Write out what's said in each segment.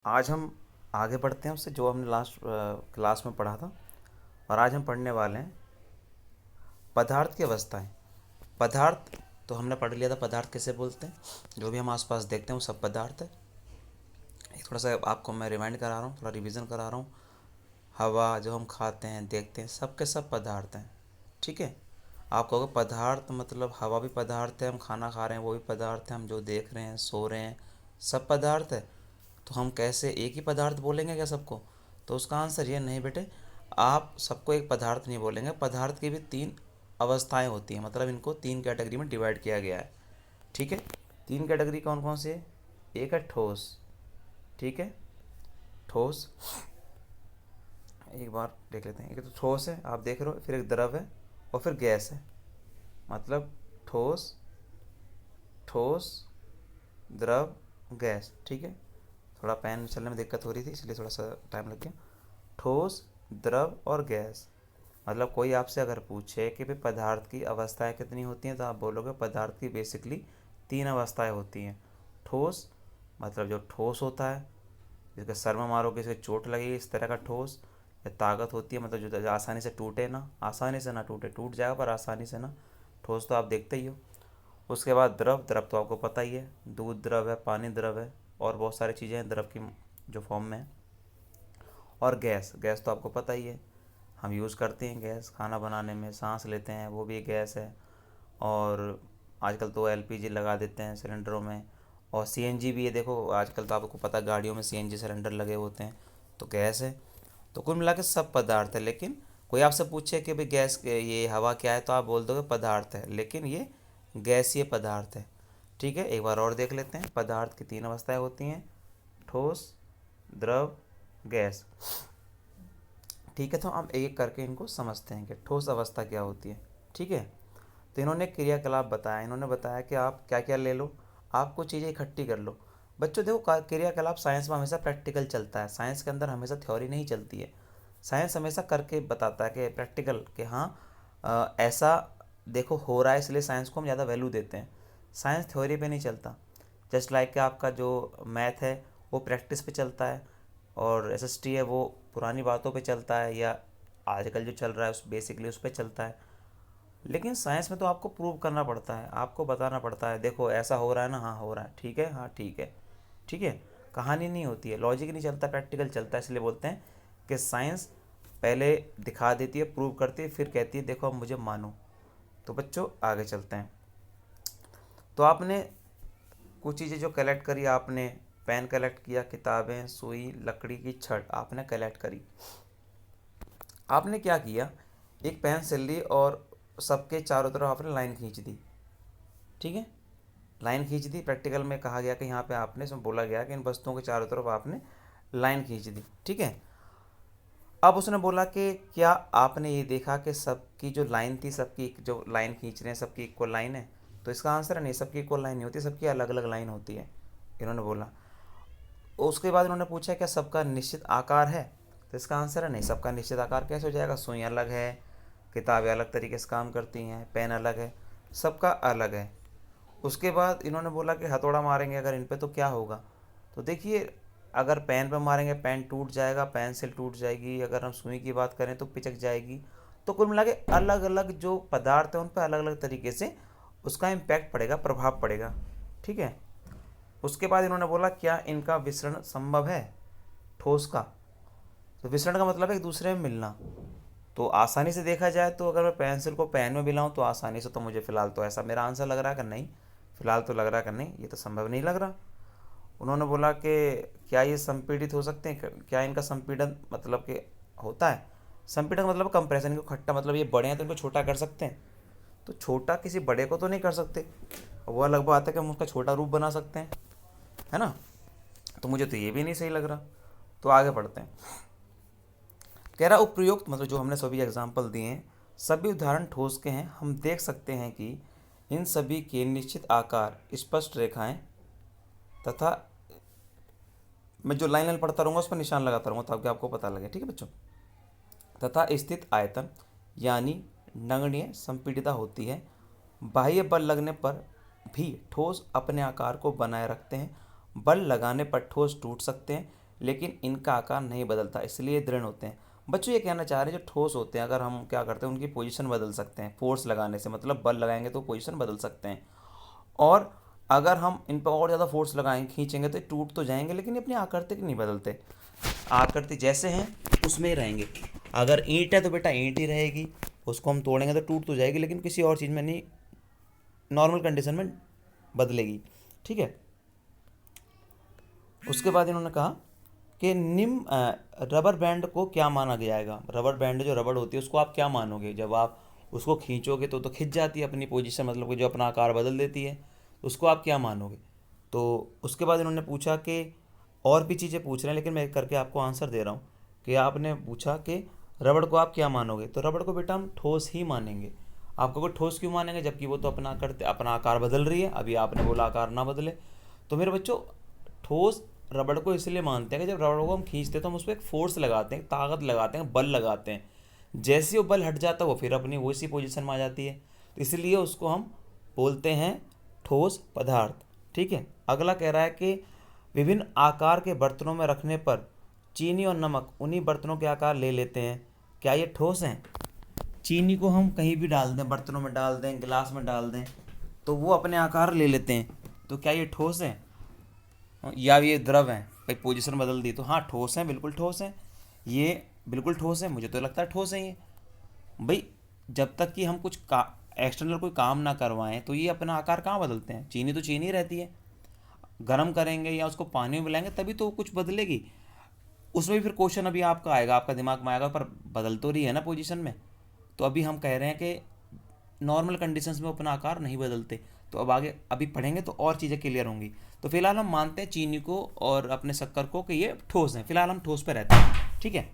आज हम आगे बढ़ते हैं उससे जो हमने लास्ट क्लास में पढ़ा था। और आज हम पढ़ने वाले हैं पदार्थ की अवस्थाएं। पदार्थ तो हमने पढ़ लिया था, पदार्थ कैसे बोलते हैं। जो भी हम आसपास देखते हैं वो सब पदार्थ है। ये थोड़ा सा आपको मैं रिमाइंड करा रहा हूँ, थोड़ा रिवीजन करा रहा हूँ। हवा जो हम खाते हैं देखते हैं सब के सब पदार्थ हैं। ठीक है। आप कहोगे पदार्थ मतलब हवा भी पदार्थ है, हम खाना खा रहे हैं वो भी पदार्थ है, हम जो देख रहे हैं सो रहे हैं सब पदार्थ है। तो हम कैसे एक ही पदार्थ बोलेंगे क्या सबको? तो उसका आंसर ये नहीं बेटे, आप सबको एक पदार्थ नहीं बोलेंगे। पदार्थ की भी तीन अवस्थाएं होती हैं, मतलब इनको तीन कैटेगरी में डिवाइड किया गया है। ठीक है। तीन कैटेगरी कौन कौन सी है? एक है ठोस। ठीक है। ठोस एक बार देख लेते हैं। एक तो ठोस है आप देख रहे हो, फिर एक द्रव है और फिर गैस है। मतलब ठोस, ठोस, द्रव, गैस। ठीक है। थोड़ा पेन चलने में दिक्कत हो रही थी इसलिए थोड़ा सा टाइम लग गया। ठोस, द्रव और गैस। मतलब कोई आपसे अगर पूछे कि भाई पदार्थ की अवस्थाएं कितनी होती हैं, तो आप बोलोगे पदार्थ की बेसिकली तीन अवस्थाएं होती हैं। ठोस मतलब जो ठोस होता है, जिसके सर में मारोगे इसे चोट लगेगी, इस तरह का ठोस। या ताकत होती है मतलब जो आसानी से टूटे ना, आसानी से ना टूटे, टूट जाएगा पर आसानी से ना। ठोस तो आप देखते ही हो। उसके बाद द्रव। द्रव तो आपको पता ही है, दूध द्रव है, पानी द्रव है और बहुत सारी चीज़ें हैं द्रव की जो फॉर्म में है। और गैस। गैस तो आपको पता ही है, हम यूज़ करते हैं गैस खाना बनाने में, सांस लेते हैं वो भी गैस है। और आजकल तो एलपीजी लगा देते हैं सिलेंडरों में। और सीएनजी भी है, देखो आजकल तो आपको पता गाड़ियों में सीएनजी सिलेंडर लगे होते हैं, तो गैस है। तो कुल मिला के सब पदार्थ है। लेकिन कोई आपसे पूछे कि भाई गैस ये हवा क्या है, तो आप बोल दोगे पदार्थ है, लेकिन ये गैसीय पदार्थ है। ठीक है। एक बार और देख लेते हैं। पदार्थ की तीन अवस्थाएं होती हैं, ठोस, द्रव, गैस। ठीक है। तो हम एक एक करके इनको समझते हैं कि ठोस अवस्था क्या होती है। ठीक है। तो इन्होंने क्रियाकलाप बताया, इन्होंने बताया कि आप क्या क्या ले लो, आप कुछ चीज़ें इकट्ठी कर लो। बच्चों देखो क्रियाकलाप साइंस में हमेशा प्रैक्टिकल चलता है, साइंस के अंदर हमेशा थ्योरी नहीं चलती है। साइंस हमेशा करके बताता है कि प्रैक्टिकल कि हाँ ऐसा देखो हो रहा है, इसलिए साइंस को हम ज़्यादा वैल्यू देते हैं। साइंस थ्योरी पे नहीं चलता। जस्ट लाइक कि आपका जो मैथ है वो प्रैक्टिस पे चलता है, और एसएसटी है वो पुरानी बातों पे चलता है, या आजकल जो चल रहा है उस बेसिकली उस पर चलता है। लेकिन साइंस में तो आपको प्रूव करना पड़ता है, आपको बताना पड़ता है देखो ऐसा हो रहा है ना, हाँ हो रहा है, ठीक है, हाँ ठीक है। ठीक है। कहानी नहीं होती है, लॉजिक नहीं चलता, प्रैक्टिकल चलता है। इसलिए बोलते हैं कि साइंस पहले दिखा देती है, प्रूव करती है, फिर कहती है देखो अब मुझे मानो। तो बच्चों आगे चलते हैं। तो आपने कुछ चीज़ें जो कलेक्ट करी, आपने पेन कलेक्ट किया, किताबें, सुई, लकड़ी की छड़ आपने कलेक्ट करी। आपने क्या किया, एक पेंसिल ली और सबके चारों तरफ आपने लाइन खींच दी। ठीक है। लाइन खींच दी। प्रैक्टिकल में कहा गया कि यहाँ पे आपने, इसमें बोला गया कि इन वस्तुओं के चारों तरफ आपने लाइन खींच दी। ठीक है। अब उसने बोला कि क्या आपने ये देखा कि सबकी जो लाइन थी, सबकी जो लाइन खींच रहे हैं सबकी इक्वल लाइन है? तो इसका आंसर है नहीं, सबकी इक्वल लाइन नहीं होती, सबकी अलग अलग लाइन होती है, इन्होंने बोला। उसके बाद उन्होंने पूछा क्या सबका निश्चित आकार है? तो इसका आंसर है नहीं, सबका निश्चित आकार कैसे हो जाएगा? सुई अलग है, किताबें अलग तरीके से काम करती हैं, पेन अलग है, सबका अलग है। उसके बाद इन्होंने बोला कि हथौड़ा मारेंगे अगर इन पे तो क्या होगा? तो देखिए, अगर पेन पे मारेंगे पेन टूट जाएगा, पेंसिल टूट जाएगी, अगर हम सुई की बात करें तो पिचक जाएगी। तो कुल मिला के अलग अलग जो पदार्थ हैं उन पर अलग अलग तरीके से उसका इम्पैक्ट पड़ेगा, प्रभाव पड़ेगा। ठीक है। उसके बाद इन्होंने बोला क्या इनका विसरण संभव है, ठोस का? तो विसरण का मतलब है एक दूसरे में मिलना। तो आसानी से देखा जाए तो अगर मैं पेंसिल को पेन में मिलाऊं तो आसानी से, तो मुझे फ़िलहाल तो ऐसा मेरा आंसर लग रहा है कि नहीं, फ़िलहाल तो लग रहा है कि नहीं, ये तो संभव नहीं लग रहा। उन्होंने बोला कि क्या ये संपीड़ित हो सकते हैं, क्या इनका संपीड़न मतलब कि होता है? संपीड़न मतलब कंप्रेशन को खट्टा, मतलब ये बड़े हैं तो इनको छोटा कर सकते हैं। तो छोटा किसी बड़े को तो नहीं कर सकते, वो अलग बात है कि हम उसका छोटा रूप बना सकते हैं, है ना। तो मुझे तो ये भी नहीं सही लग रहा। तो आगे बढ़ते हैं। कह रहा उपयुक्त मतलब जो हमने सभी एग्जाम्पल दिए हैं सभी उदाहरण ठोस के हैं, हम देख सकते हैं कि इन सभी के निश्चित आकार, स्पष्ट रेखाएं तथा, मैं जो लाइन लाइन पढ़ता रहूँगा उस पर निशान लगाता रहूँगा ताकि आपको पता लगे। ठीक है बच्चों। तथा स्थित आयतन यानी नगण्य संपीड़िता होती है। बाह्य बल लगने पर भी ठोस अपने आकार को बनाए रखते हैं, बल लगाने पर ठोस टूट सकते हैं, लेकिन इनका आकार नहीं बदलता, इसलिए ये दृढ़ होते हैं। बच्चों ये कहना चाह रहे हैं जो ठोस होते हैं, अगर हम क्या करते हैं उनकी पोजीशन बदल सकते हैं फोर्स लगाने से, मतलब बल लगाएंगे तो पोजीशन बदल सकते हैं। और अगर हम इन पर और ज़्यादा फोर्स लगाएंगे खींचेंगे तो ये टूट तो जाएंगे, लेकिन ये अपनी आकृति नहीं बदलते, आकृति जैसे हैं उसमें ही रहेंगे। अगर ईंट है तो बेटा ईंट ही रहेगी, उसको हम तोड़ेंगे तो टूट तो जाएगी, लेकिन किसी और चीज़ में नहीं, नॉर्मल कंडीशन में बदलेगी। ठीक है। उसके बाद इन्होंने कहा कि रबर बैंड को क्या माना जाएगा। रबर बैंड जो रबड़ होती है उसको आप क्या मानोगे, जब आप उसको खींचोगे तो खिंच जाती है अपनी पोजीशन, मतलब कि जो अपना आकार बदल देती है, उसको आप क्या मानोगे। तो उसके बाद इन्होंने पूछा कि और भी चीज़ें पूछ रहे हैं, लेकिन मैं करके आपको आंसर दे रहा हूँ कि आपने पूछा कि रबड़ को आप क्या मानोगे, तो रबड़ को बेटा हम ठोस ही मानेंगे। आपको कोई ठोस क्यों मानेंगे, जबकि वो तो अपना आकार बदल रही है, अभी आपने बोला आकार ना बदले। तो मेरे बच्चों ठोस रबड़ को इसलिए मानते हैं कि जब रबड़ को हम खींचते हैं तो हम उस पर एक फोर्स लगाते हैं, ताकत लगाते हैं, बल लगाते हैं। जैसे ही वो बल हट जाता है वो फिर अपनी वैसी पोजीशन में आ जाती है, तो इसलिए उसको हम बोलते हैं ठोस पदार्थ। ठीक है। अगला कह रहा है कि विभिन्न आकार के बर्तनों में रखने पर चीनी और नमक उन्हीं बर्तनों के आकार ले लेते हैं, क्या ये ठोस हैं। चीनी को हम कहीं भी डाल दें, बर्तनों में डाल दें, गिलास में डाल दें, तो वो अपने आकार ले लेते हैं, तो क्या ये ठोस है या ये द्रव है। भाई पोजीशन बदल दी तो हाँ ठोस है, बिल्कुल ठोस है, ये बिल्कुल ठोस है, मुझे तो लगता है ठोस है ये। भाई जब तक कि हम कुछ एक्सटर्नल कोई काम ना करवाएं तो ये अपना आकार कहाँ बदलते हैं, चीनी तो चीनी रहती है। गर्म करेंगे या उसको पानी में मिलाएंगे तभी तो कुछ बदलेगी। उसमें भी फिर क्वेश्चन अभी आपका आएगा, आपका दिमाग में आएगा, पर बदल तो रही है ना पोजीशन में। तो अभी हम कह रहे हैं कि नॉर्मल कंडीशंस में अपना आकार नहीं बदलते। तो अब आगे अभी पढ़ेंगे तो और चीज़ें क्लियर होंगी। तो फिलहाल हम मानते हैं चीनी को और अपने शक्कर को कि ये ठोस हैं, फिलहाल हम ठोस पे रहते हैं। ठीक है।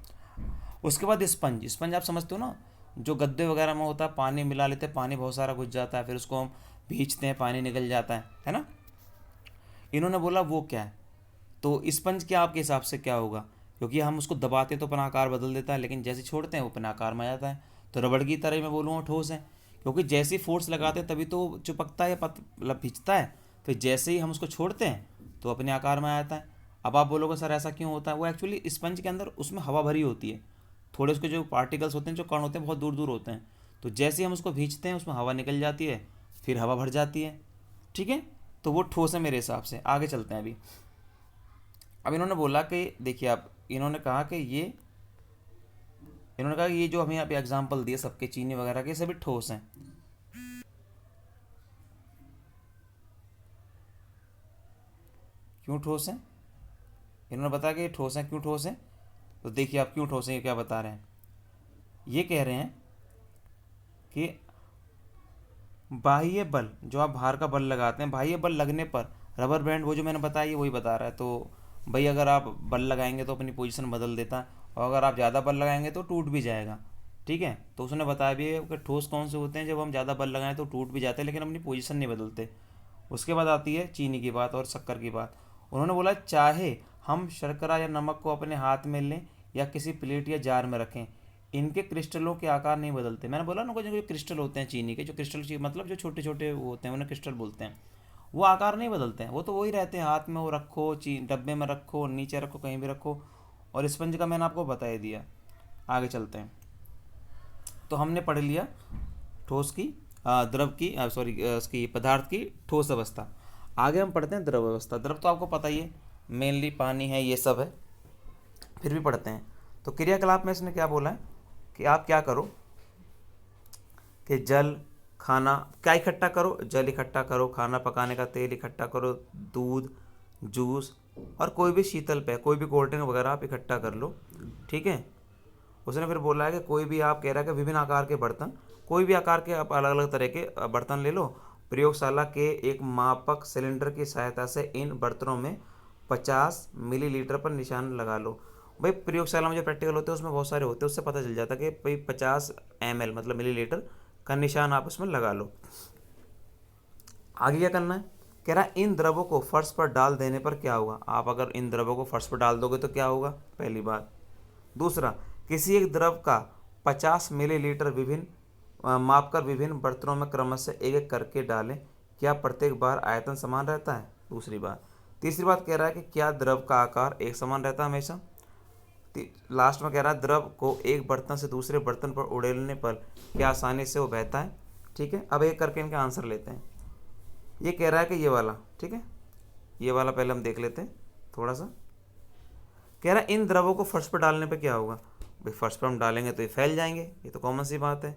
उसके बाद स्पंज, स्पंज आप समझते हो ना, जो गद्दे वगैरह में होता है, पानी मिला लेते हैं, पानी बहुत सारा घुस जाता है, फिर उसको हम भींचते हैं, पानी निकल जाता है ना। इन्होंने बोला वो क्या है, तो स्पंज क्या आपके हिसाब से क्या होगा, क्योंकि हम उसको दबाते हैं तो अपना आकार बदल देता है, लेकिन जैसे छोड़ते हैं वो अपना आकार में आ जाता है। तो रबड़ की तरह ही मैं बोलूँगा ठोस है, क्योंकि जैसे ही फोर्स लगाते हैं तभी तो चिपकता है या मतलब खिंचता है, फिर जैसे ही हम उसको छोड़ते हैं तो अपने आकार में आ जाता है। अब आप बोलोगे सर ऐसा क्यों होता है, वो एक्चुअली स्पंज के अंदर उसमें हवा भरी होती है, थोड़े उसके जो पार्टिकल्स होते हैं, जो कण होते हैं, बहुत दूर दूर होते हैं, तो जैसे ही हम उसको भींचते हैं उसमें हवा निकल जाती है, फिर हवा भर जाती है। ठीक है। तो वो ठोस है मेरे हिसाब से। आगे चलते हैं अभी। अब इन्होंने बोला कि देखिए, आप इन्होंने कहा कि ये जो हमें यहाँ पे एग्जाम्पल दिए सबके चीनी वगैरह के, सभी ठोस हैं। क्यों ठोस हैं, इन्होंने बताया कि ये ठोस हैं, क्यों ठोस हैं। तो देखिए आप क्यों ठोस हैं, ये क्या बता रहे हैं। ये कह रहे हैं कि बाह्य बल, जो आप बाहर का बल लगाते हैं, बाह्य बल लगने पर रबर बैंड, वो जो मैंने बताया ये वही बता रहा है। तो भाई अगर आप बल लगाएंगे तो अपनी पोजीशन बदल देता है, और अगर आप ज़्यादा बल लगाएंगे तो टूट भी जाएगा। ठीक है। तो उसने बताया भी है कि ठोस कौन से होते हैं, जब हम ज़्यादा बल लगाएं तो टूट भी जाते हैं, लेकिन अपनी पोजीशन नहीं बदलते। उसके बाद आती है चीनी की बात और शक्कर की बात। उन्होंने बोला चाहे हम शर्करा या नमक को अपने हाथ में लें या किसी प्लेट या जार में रखें, इनके क्रिस्टलों के आकार नहीं बदलते। मैंने बोला ना, जो क्रिस्टल होते हैं चीनी के, जो क्रिस्टल मतलब जो छोटे छोटे वो होते हैं उन्हें क्रिस्टल बोलते हैं, वो आकार नहीं बदलते हैं, वो तो वही रहते हैं। हाथ में वो रखो, डब्बे में रखो, नीचे रखो, कहीं भी रखो। और स्पंज का मैंने आपको बता ही दिया। आगे चलते हैं। तो हमने पढ़ लिया ठोस की, द्रव की, सॉरी उसकी पदार्थ की ठोस अवस्था। आगे हम पढ़ते हैं द्रव अवस्था। द्रव तो आपको पता ही है, मेनली पानी है, ये सब है, फिर भी पढ़ते हैं। तो क्रियाकलाप में इसने क्या बोला है कि आप क्या करो कि जल, खाना, क्या इकट्ठा करो, जल इकट्ठा करो, खाना पकाने का तेल इकट्ठा करो, दूध, जूस और कोई भी शीतल पेय, कोई भी कोल्ड ड्रिंक वगैरह आप इकट्ठा कर लो। ठीक है। उसने फिर बोला है कि कोई भी, आप कह रहा है कि विभिन्न आकार के बर्तन, कोई भी आकार के आप अलग अलग तरह के बर्तन ले लो, प्रयोगशाला के एक मापक सिलेंडर की सहायता से इन बर्तनों में 50 मिलीलीटर पर निशान लगा लो। भाई प्रयोगशाला में जो प्रैक्टिकल होते हैं उसमें बहुत सारे होते हैं, उससे पता चल जाता है कि भाई 50 ml मतलब मिलीलीटर का निशान आप उसमें लगा लो। आगे क्या करना है, कह रहा है इन द्रवों को फर्श पर डाल देने पर क्या होगा। आप अगर इन द्रवों को फर्श पर डाल दोगे तो क्या होगा, पहली बात। दूसरा, किसी एक द्रव का 50 मिलीलीटर विभिन्न मापकर विभिन्न बर्तनों में क्रमशः एक एक करके डालें, क्या प्रत्येक बार आयतन समान रहता है, दूसरी बात। तीसरी बात कह रहा है कि क्या द्रव का आकार एक समान रहता है हमेशा। लास्ट में कह रहा है द्रव को एक बर्तन से दूसरे बर्तन पर उड़ेलने पर क्या आसानी से वो बहता है। ठीक है, अब एक करके इनका आंसर लेते हैं। ये कह रहा है कि ये वाला, ठीक है, ये वाला पहले हम देख लेते हैं थोड़ा सा। कह रहा है इन द्रवों को फर्श पर डालने पे क्या होगा। भाई फर्श पर हम डालेंगे तो ये फैल जाएंगे, ये तो कॉमन सी बात है।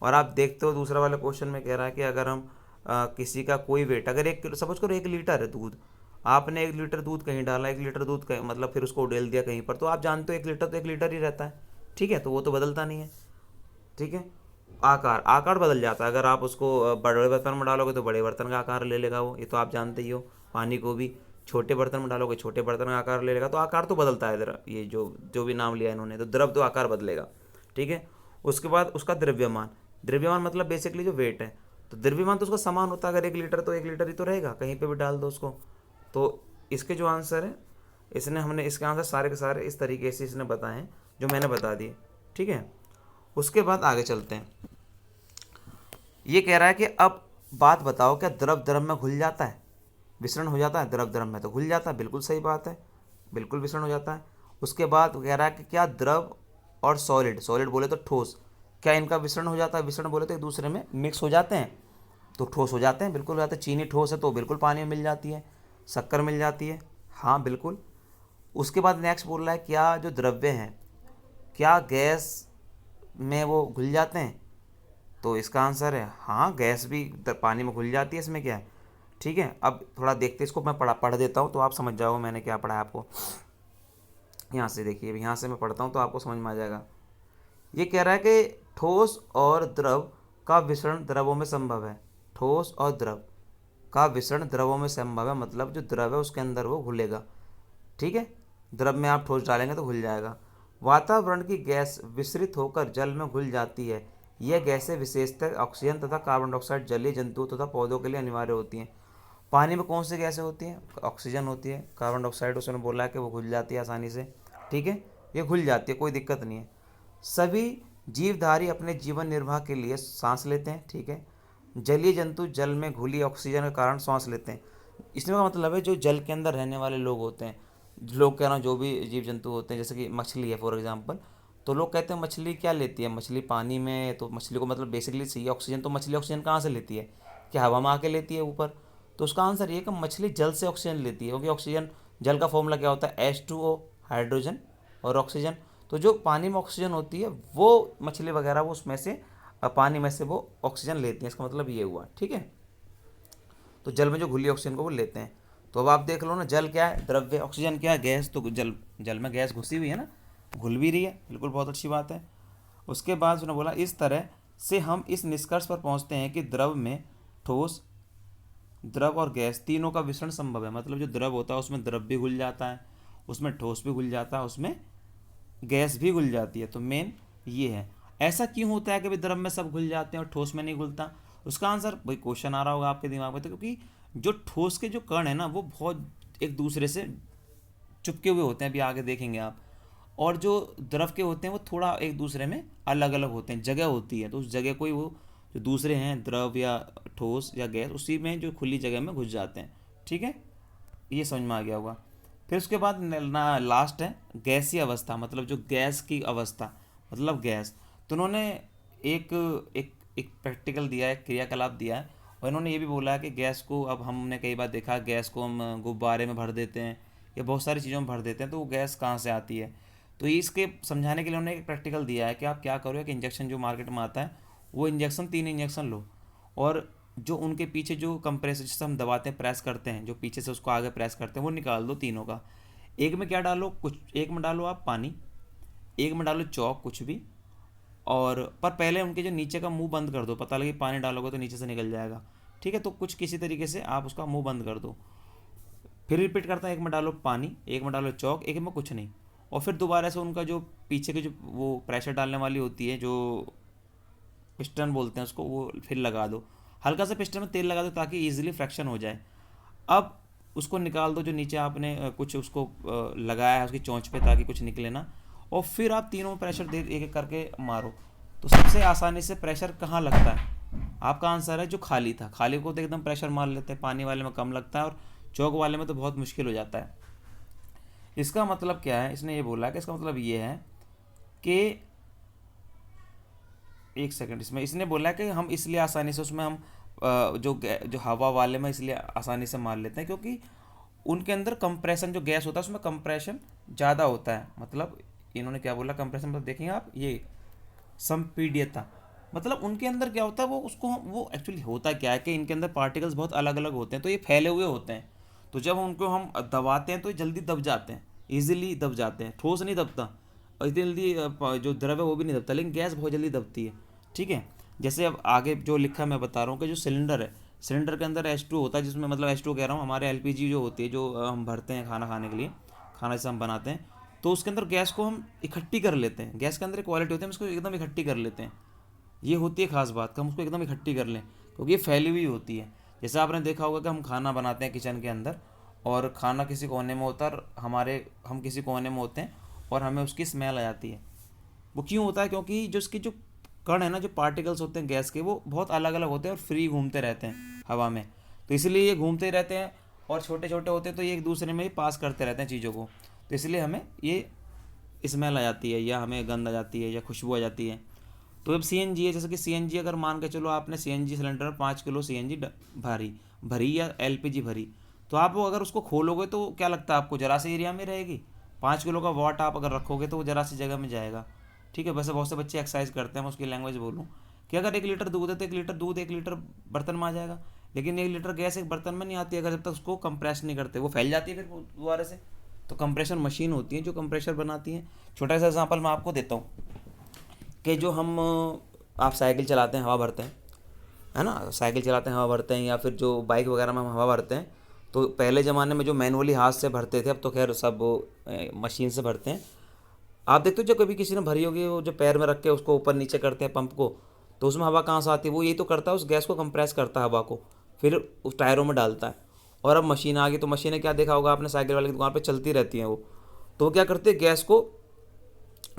और आप देखते हो दूसरा वाले क्वेश्चन में कह रहा है कि अगर हम किसी का कोई वेट, अगर 1 किलो सपोज करो 1 लीटर है दूध, आपने 1 लीटर दूध कहीं डाला, 1 लीटर दूध कहीं मतलब फिर उसको उड़ेल दिया कहीं पर, तो आप जानते हो 1 लीटर तो 1 लीटर ही रहता है। ठीक है, तो वो तो बदलता नहीं है। ठीक है, आकार बदल जाता है। अगर आप उसको बड़े बर्तन में डालोगे तो बड़े बर्तन का आकार ले लेगा वो, ये तो आप जानते ही हो। पानी को भी छोटे बर्तन में डालोगे छोटे बर्तन का आकार ले लेगा, तो आकार तो बदलता है इधर। ये जो जो भी नाम लिया इन्होंने, तो द्रव तो आकार बदलेगा। ठीक है, उसके बाद उसका द्रव्यमान, द्रव्यमान मतलब बेसिकली जो वेट है, तो द्रव्यमान तो उसका समान होता है। अगर 1 लीटर तो 1 लीटर ही तो रहेगा, कहीं पे भी डाल दो उसको। तो इसके जो आंसर है, हमने इसके आंसर सारे के सारे इस तरीके से इसने बताए हैं जो मैंने बता दिए। ठीक है, उसके बाद आगे चलते हैं। ये कह रहा है कि अब बात बताओ, क्या द्रव द्रव में घुल जाता है, विसरण हो जाता है। द्रव द्रव में तो घुल जाता है, बिल्कुल सही बात है, बिल्कुल विसरण हो जाता है। उसके बाद कह रहा है कि क्या द्रव और सॉलिड, सॉलिड बोले तो ठोस, क्या इनका विसरण हो जाता है। विसरण बोले तो एक दूसरे में मिक्स हो जाते हैं, तो ठोस हो जाते हैं, बिल्कुल हो जाते हैं। चीनी ठोस है तो बिल्कुल पानी में मिल जाती है, शक्कर मिल जाती है, हाँ बिल्कुल। उसके बाद नेक्स्ट बोल रहा है क्या जो द्रव्य हैं क्या गैस में वो घुल जाते हैं, तो इसका आंसर है हाँ, गैस भी पानी में घुल जाती है, इसमें क्या है। ठीक है, अब थोड़ा देखते हैं इसको, मैं पढ़ देता हूँ तो आप समझ जाओ मैंने क्या पढ़ा है आपको। यहाँ से देखिए, यहाँ से मैं पढ़ता हूँ तो आपको समझ में आ जाएगा। ये कह रहा है कि ठोस और द्रव का विसरण द्रवों में संभव है। ठोस और द्रव का विसरण द्रवों में संभव है, मतलब जो द्रव है उसके अंदर वो घुलेगा। ठीक है, द्रव में आप ठोस डालेंगे तो घुल जाएगा। वातावरण की गैस विसरित होकर जल में घुल जाती है। यह गैसें विशेषतः ऑक्सीजन तथा कार्बन डाइऑक्साइड जलीय जंतुओं तथा पौधों के लिए अनिवार्य होती हैं। पानी में कौन सी गैसें होती हैं, ऑक्सीजन होती है, कार्बन डाइऑक्साइड उसने बोला है कि वो घुल जाती है आसानी से। ठीक है, ये घुल जाती है, कोई दिक्कत नहीं है। सभी जीवधारी अपने जीवन निर्वाह के लिए सांस लेते हैं। ठीक है, जलीय जंतु जल में घुली ऑक्सीजन के कारण सांस लेते हैं। इसमें का मतलब है जो जल के अंदर रहने वाले लोग होते हैं, लोग कह रहा हूँ जो भी जीव जंतु होते हैं, जैसे कि मछली है फॉर एग्जांपल, तो लोग कहते हैं मछली क्या लेती है, मछली पानी में, तो मछली को मतलब बेसिकली चाहिए ऑक्सीजन, तो मछली ऑक्सीजन कहाँ से लेती है, क्या हवा में आके लेती है ऊपर। तो उसका आंसर ये कि मछली जल से ऑक्सीजन लेती है, क्योंकि ऑक्सीजन, जल का फॉर्मूला क्या होता है, H2O, हाइड्रोजन और ऑक्सीजन। तो जो पानी में ऑक्सीजन होती है वो मछली वगैरह वो उसमें से पानी में से वो ऑक्सीजन लेती हैं, इसका मतलब ये हुआ। ठीक है, तो जल में जो घुली ऑक्सीजन को वो लेते हैं। तो अब आप देख लो ना, जल क्या है, द्रव्य, ऑक्सीजन क्या है, गैस। तो जल में गैस घुसी हुई है ना, घुल भी रही है, बिल्कुल बहुत अच्छी बात है। उसके बाद उसने बोला इस तरह से हम इस निष्कर्ष पर पहुंचते हैं कि द्रव में ठोस, द्रव और गैस तीनों का विसरण संभव है। मतलब जो द्रव होता है उसमें द्रव भी घुल जाता है, उसमें ठोस भी घुल जाता है, उसमें गैस भी घुल जाती है। तो मेन ये है। ऐसा क्यों होता है कि भाई द्रव में सब घुल जाते हैं और ठोस में नहीं घुलता। उसका आंसर भाई क्वेश्चन आ रहा होगा आपके दिमाग में, तो क्योंकि जो ठोस के जो कण है ना वो बहुत एक दूसरे से चिपके हुए होते हैं, अभी आगे देखेंगे आप। और जो द्रव के होते हैं वो थोड़ा एक दूसरे में अलग अलग होते हैं, जगह होती है, तो उस जगह को ही वो जो दूसरे हैं द्रव या ठोस या गैस, उसी में जो खुली जगह में घुस जाते हैं। ठीक है, ये समझ में आ गया होगा। फिर उसके बाद ना लास्ट है गैसीय अवस्था, मतलब जो गैस की अवस्था, मतलब गैस। तो उन्होंने एक एक एक प्रैक्टिकल दिया है, क्रियाकलाप दिया है, और इन्होंने ये भी बोला है कि गैस को, अब हमने कई बार देखा गैस को हम गुब्बारे में भर देते हैं या बहुत सारी चीज़ों में भर देते हैं, तो वो गैस कहाँ से आती है। तो इसके समझाने के लिए उन्होंने एक प्रैक्टिकल दिया है कि आप क्या करो कि इंजेक्शन जो मार्केट में आता है वो इंजेक्शन 3 इंजेक्शन लो, और जो उनके पीछे जो कंप्रेसर जिससे हम दबाते हैं, प्रेस करते हैं, जो पीछे से उसको आगे प्रेस करते हैं, वो निकाल दो तीनों का। एक में क्या डालो, कुछ एक में डालो आप पानी, एक में डालो चौक कुछ भी, और पर पहले उनके जो नीचे का मुंह बंद कर दो, पता लगे पानी डालोगे तो नीचे से निकल जाएगा। ठीक है, तो कुछ किसी तरीके से आप उसका मुंह बंद कर दो। फिर रिपीट करता है, एक में डालो पानी, एक में डालो चौक, एक में कुछ नहीं, और फिर दोबारा से उनका जो पीछे की जो वो प्रेशर डालने वाली होती है, जो पिस्टन बोलते हैं उसको, वो फिर लगा दो। हल्का सा पिस्टन में तेल लगा दो ताकि इजीली फ्रैक्शन हो जाए। अब उसको निकाल दो जो नीचे आपने कुछ उसको लगाया है उसकी चोंच पे, ताकि कुछ निकले ना, और फिर आप तीनों प्रेशर दे एक एक करके मारो। तो सबसे आसानी से प्रेशर कहाँ लगता है, आपका आंसर है जो खाली था। खाली को तो एकदम प्रेशर मार लेते हैं, पानी वाले में कम लगता है और चौक वाले में तो बहुत मुश्किल हो जाता है। इसका मतलब क्या है, इसने ये बोला कि इसका मतलब ये है कि एक सेकंड, इसमें इसने बोला कि हम इसलिए आसानी से उसमें हम जो हवा वाले में इसलिए आसानी से मार लेते हैं क्योंकि उनके अंदर कंप्रेशन जो गैस होता है उसमें कंप्रेशन ज़्यादा होता है। मतलब इन्होंने क्या बोला, कंप्रेशन मतलब देखेंगे आप, ये संपीड्यता, मतलब उनके अंदर क्या होता है वो एक्चुअली होता क्या है कि इनके अंदर पार्टिकल्स बहुत अलग अलग होते हैं, तो ये फैले हुए होते हैं। तो जब उनको हम दबाते हैं तो ये जल्दी दब जाते हैं, ईजिली दब जाते हैं। ठोस नहीं दबता और इतनी जल्दी जो द्रव है वो भी नहीं दबता, लेकिन गैस बहुत जल्दी दबती है। ठीक है, जैसे अब आगे जो लिखा है मैं बता रहा हूँ कि जो सिलेंडर है, सिलेंडर के अंदर H2 होता है, जिसमें मतलब H2 कह रहा हूँ, हमारे LPG जो होती है, जो हम भरते हैं खाना खाने के लिए, खाना जैसे हम बनाते हैं, तो उसके अंदर गैस को हम इकट्ठी कर लेते हैं। गैस के अंदर एक क्वालिटी होती है, हम उसको एकदम इकट्ठी कर लेते हैं। ये होती है खास बात कि हम उसको एकदम इकट्ठी कर लें, क्योंकि ये फैली हुई होती है। जैसे आपने देखा होगा कि हम खाना बनाते हैं किचन के अंदर, और खाना किसी कोने में होता है, हम किसी कोने में होते हैं और हमें उसकी स्मेल आ जाती है। वो क्यों होता है? क्योंकि जो उसकी जो कण है ना, जो पार्टिकल्स होते हैं गैस के, वो बहुत अलग अलग होते हैं और फ्री घूमते रहते हैं हवा में। तो इसलिए ये घूमते रहते हैं और छोटे छोटे होते हैं, तो ये एक दूसरे में ही पास करते रहते हैं चीज़ों को, तो इसलिए हमें ये स्मेल आ जाती है, या हमें गंध आ जाती है, या खुशबू आ जाती है। तो अब CNG है, जैसे कि CNG अगर मान के चलो आपने CNG सिलेंडर में 5 किलो CNG भरी भरी या LPG भरी, तो आप वो अगर उसको खोलोगे तो क्या लगता है आपको, जरा से एरिया में रहेगी। 5 किलो का वाट आप अगर रखोगे तो वो जरा सी जगह में जाएगा। ठीक है, वैसे बहुत से बच्चे एक्सरसाइज करते हैं, मैं उसकी लैंग्वेज बोलूँ कि अगर 1 लीटर दूध है तो 1 लीटर दूध 1 लीटर बर्तन में आ जाएगा, लेकिन 1 लीटर गैस एक बर्तन में नहीं आती अगर जब तक उसको कंप्रेस नहीं करते, वो फैल जाती है फिर दोबारा से। तो कंप्रेशर मशीन होती है जो कंप्रेशर बनाती है। छोटा सा एग्जांपल मैं आपको देता हूँ कि जो हम आप साइकिल चलाते हैं, हवा भरते हैं, है ना, साइकिल चलाते हैं हवा भरते हैं, या फिर जो बाइक वगैरह में हम हवा भरते हैं, तो पहले ज़माने में जो मैनुअली हाथ से भरते थे, अब तो खैर सब मशीन से भरते हैं। आप देखते हो जब कभी किसी ने भरी होगी, वो जो पैर में रख के उसको ऊपर नीचे करते हैं पंप को, तो उसमें हवा कहाँ से आती है? वो यही तो करता है, उस गैस को कंप्रेस करता है हवा को, फिर उस टायरों में डालता है। और अब मशीन आ गई, तो मशीनें क्या देखा होगा आपने, साइकिल वाले की दुकान पर चलती रहती हैं वो, तो वो क्या करती है, गैस को,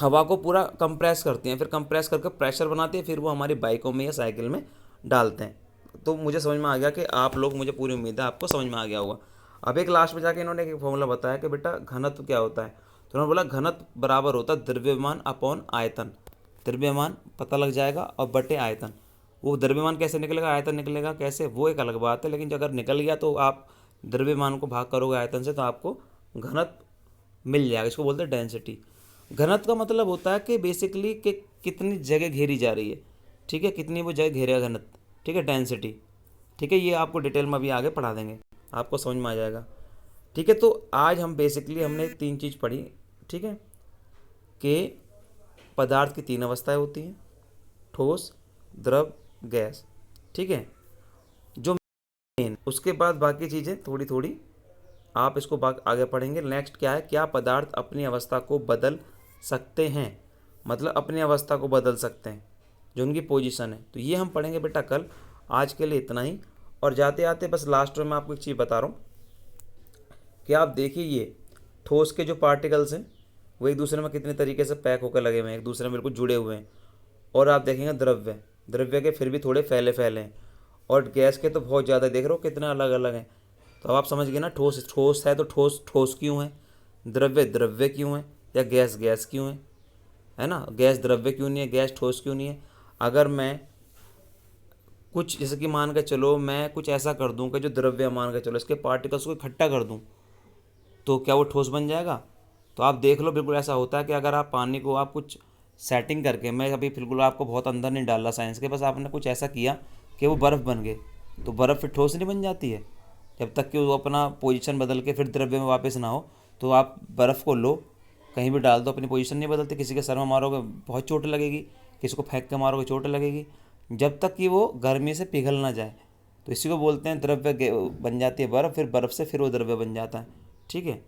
हवा को पूरा कंप्रेस करती हैं, फिर कंप्रेस करके प्रेशर बनाती है, फिर वो हमारी बाइकों में या साइकिल में डालते हैं। तो मुझे समझ में आ गया कि आप लोग, मुझे पूरी उम्मीद है आपको समझ में आ गया होगा। अब एक लास्ट में जाके इन्होंने एक फॉर्मूला बताया कि बेटा घनत्व क्या होता है, तो उन्होंने बोला घनत्व बराबर होता है द्रव्यमान अपॉन आयतन। द्रव्यमान पता लग जाएगा और बटे आयतन। वो द्रव्यमान कैसे निकलेगा, आयतन निकलेगा कैसे, वो एक अलग बात है, लेकिन अगर निकल गया तो आप द्रव्यमान को भाग करोगे आयतन से तो आपको घनत्व मिल जाएगा। इसको बोलते हैं डेंसिटी। घनत्व का मतलब होता है कि बेसिकली कि कितनी जगह घेरी जा रही है। ठीक है, कितनी वो जगह घेरेगा घनत्व। ठीक है, डेंसिटी। ठीक है, ये आपको डिटेल में अभी आगे पढ़ा देंगे, आपको समझ में आ जाएगा। ठीक है, तो आज हम बेसिकली हमने 3 चीज़ पढ़ी। ठीक है, कि पदार्थ की 3 अवस्थाएं होती हैं, ठोस, द्रव, गैस। ठीक है, जो मेन, उसके बाद बाकी चीज़ें थोड़ी थोड़ी आप इसको आगे पढ़ेंगे। नेक्स्ट क्या है, क्या पदार्थ अपनी अवस्था को बदल सकते हैं, मतलब अपनी अवस्था को बदल सकते हैं, जो उनकी पोजीशन है, तो ये हम पढ़ेंगे बेटा कल। आज के लिए इतना ही। और जाते आते बस लास्ट में मैं आपको एक चीज़ बता रहा हूँ कि आप देखिए, ये ठोस के जो पार्टिकल्स हैं वो एक दूसरे में कितने तरीके से पैक होकर लगे हुए हैं, एक दूसरे में बिल्कुल जुड़े हुए हैं। और आप देखेंगे द्रव्य, द्रव्य के फिर भी थोड़े फैले फैले हैं, और गैस के तो बहुत ज़्यादा, देख रहे हो कितना अलग अलग हैं। तो अब आप समझ गए ना, ठोस ठोस है तो ठोस ठोस क्यों है, द्रव्य द्रव्य क्यों है, या गैस गैस क्यों है ना, गैस द्रव्य क्यों नहीं है, गैस ठोस क्यों नहीं है। अगर मैं कुछ, जैसे कि मान के चलो मैं कुछ ऐसा कर दूं कि जो द्रव्य, मान के चलो इसके पार्टिकल्स को इकट्ठा कर दूं, तो क्या वो ठोस बन जाएगा? तो आप देख लो, बिल्कुल ऐसा होता है कि अगर आप पानी को आप कुछ सेटिंग करके, मैं अभी बिल्कुल आपको बहुत अंदर नहीं डाल रहा साइंस के, बस आपने कुछ ऐसा किया कि वो बर्फ़ बन गए, तो बर्फ़ फिर ठोस नहीं बन जाती है जब तक कि वो अपना पोजीशन बदल के फिर द्रव्य में वापस ना हो। तो आप बर्फ़ को लो, कहीं भी डाल दो, अपनी पोजीशन नहीं बदलती। किसी के सर में मारोगे बहुत चोट लगेगी, किसी को फेंक के मारोगे चोट लगेगी, जब तक कि वो गर्मी से पिघल ना जाए। तो इसी को बोलते हैं द्रव्य बन जाती है बर्फ़, फिर बर्फ़ से फिर वो द्रव्य बन जाता है। ठीक है,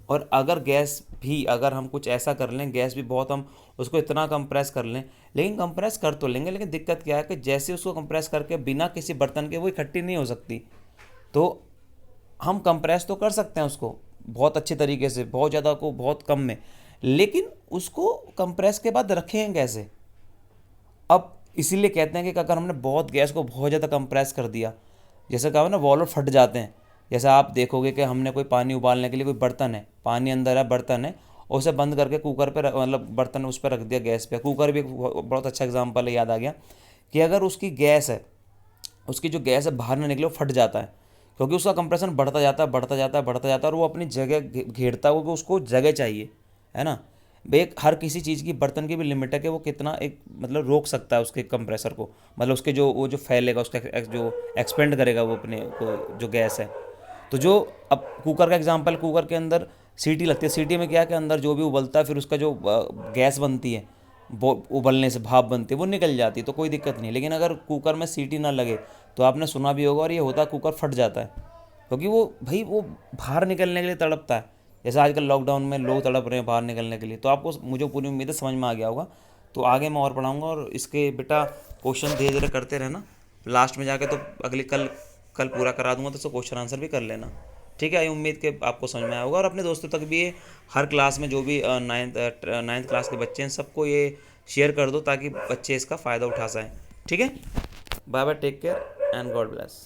और अगर गैस भी, अगर हम कुछ ऐसा कर लें, गैस भी बहुत, हम उसको इतना कंप्रेस कर लें, लेकिन कंप्रेस कर तो लेंगे, लेकिन दिक्कत क्या है कि जैसे उसको कंप्रेस करके बिना किसी बर्तन के वो इकट्ठी नहीं हो सकती। तो हम कंप्रेस तो कर सकते हैं उसको बहुत अच्छे तरीके से, बहुत ज़्यादा को बहुत कम में, लेकिन उसको कंप्रेस के बाद रखें कैसे? अब इसीलिए कहते हैं कि अगर हमने बहुत गैस को बहुत ज़्यादा कंप्रेस कर दिया, जैसे कहा ना वॉल्व फट जाते हैं, जैसे आप देखोगे कि हमने कोई पानी उबालने के लिए कोई बर्तन है, पानी अंदर है, बर्तन है, और उसे बंद करके कुकर पे मतलब बर्तन उस पर रख दिया गैस पे। कुकर भी एक बहुत अच्छा एग्जांपल है, याद आ गया कि अगर उसकी गैस है, उसकी जो गैस है बाहर ना निकले, वो फट जाता है, क्योंकि उसका कंप्रेशन बढ़ता जाता है, बढ़ता जाता है, बढ़ता जाता है, और वो अपनी जगह घेरता है, क्योंकि उसको जगह चाहिए, है ना। एक हर किसी चीज़ की, बर्तन की भी लिमिट है कि वो कितना एक मतलब रोक सकता है उसके कंप्रेसर को, मतलब उसके जो वो जो फैलेगा, उसका जो एक्सपेंड करेगा वो अपने को जो गैस है। तो जो अब कुकर का एग्जांपल, कुकर के अंदर सीटी लगती है, सीटी में क्या है कि अंदर जो भी उबलता है, फिर उसका जो गैस बनती है, वो उबलने से भाप बनती है, वो निकल जाती है, तो कोई दिक्कत नहीं। लेकिन अगर कुकर में सीटी ना लगे, तो आपने सुना भी होगा, और ये होता है, कुकर फट जाता है, क्योंकि वो भाई वो बाहर निकलने के लिए तड़पता है। जैसे आजकल लॉकडाउन में लोग तड़प रहे हैं बाहर निकलने के लिए, तो आपको, मुझे पूरी उम्मीद है समझ में आ गया होगा। तो आगे मैं और पढ़ाऊँगा, और इसके बेटा क्वेश्चन धीरे धीरे करते रहना, लास्ट में जाके तो अगली कल कल पूरा करा दूंगा, तो उसको क्वेश्चन आंसर भी कर लेना। ठीक है, आई उम्मीद के आपको समझ में आया होगा, और अपने दोस्तों तक भी ये हर क्लास में जो भी नाइन्थ क्लास के बच्चे हैं, सबको ये शेयर कर दो, ताकि बच्चे इसका फ़ायदा उठा सकें। ठीक है, bye bye, take care and God bless.